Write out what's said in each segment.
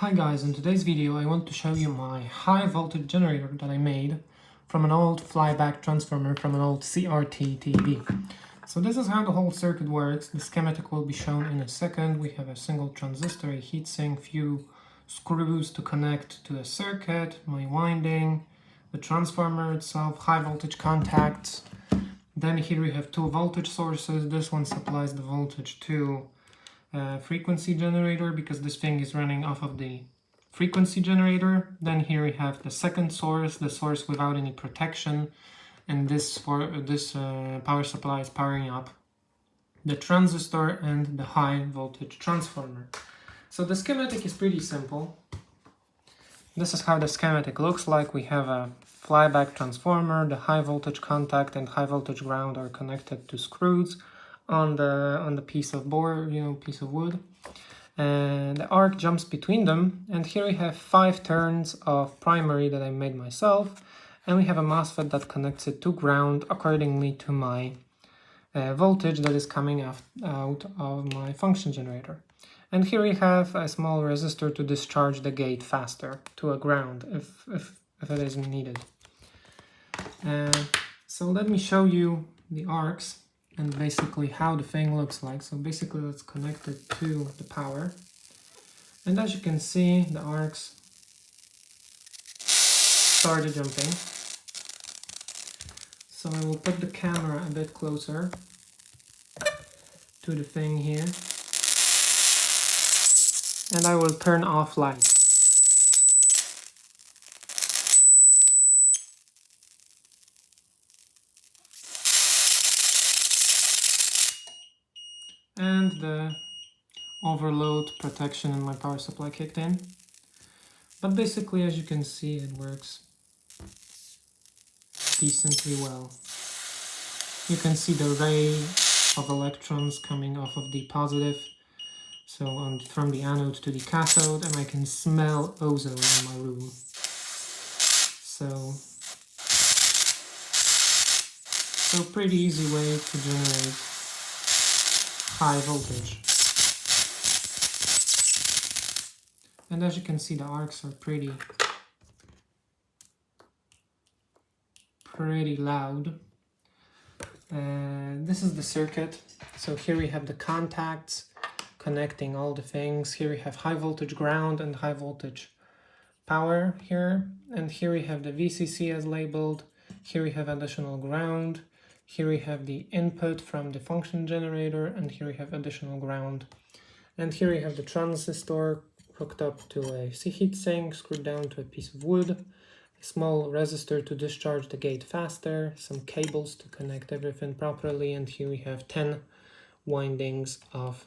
Hi guys, in today's video I want to show you my high voltage generator that I made from an old flyback transformer from an old CRT TV. So this is how the whole circuit works. The schematic will be shown in a second. We have a single transistor, a heatsink, few screws to connect to the circuit, my winding, the transformer itself, high voltage contacts. Then here we have two voltage sources. This one supplies the voltage to frequency generator because this thing is running off of the frequency generator. Then here we have the second source, the source without any protection, and this power supply is powering up the transistor and the high voltage transformer. So the schematic is pretty simple. This is how the schematic looks like. We have a flyback transformer, the high voltage contact and high voltage ground are connected to screws on the piece of board, piece of wood, and the arc jumps between them. And here we have 5 turns of primary that I made myself, and we have a MOSFET that connects it to ground accordingly to my voltage that is coming out of my function generator. And here we have a small resistor to discharge the gate faster to a ground if it is needed. So let me show you the arcs and basically how the thing looks like. So basically let's connect it to the power. And as you can see, the arcs started jumping. So I will put the camera a bit closer to the thing here. And I will turn off light. And the overload protection in my power supply kicked in. But basically, as you can see, it works decently well. You can see the ray of electrons coming off of the positive, so from the anode to the cathode, and I can smell ozone in my room. So pretty easy way to generate high voltage. And as you can see, the arcs are pretty loud. This is the circuit. So here we have the contacts connecting all the things. Here we have high voltage ground and high voltage power here. And here we have the VCC as labeled. Here we have additional ground. Here we have the input from the function generator, and here we have additional ground. And here we have the transistor hooked up to a heatsink, screwed down to a piece of wood, a small resistor to discharge the gate faster, some cables to connect everything properly, and here we have 10 windings of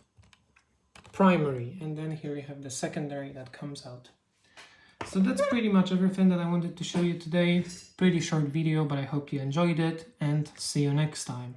primary. And then here we have the secondary that comes out. So that's pretty much everything that I wanted to show you today. Pretty short video, but I hope you enjoyed it, and see you next time.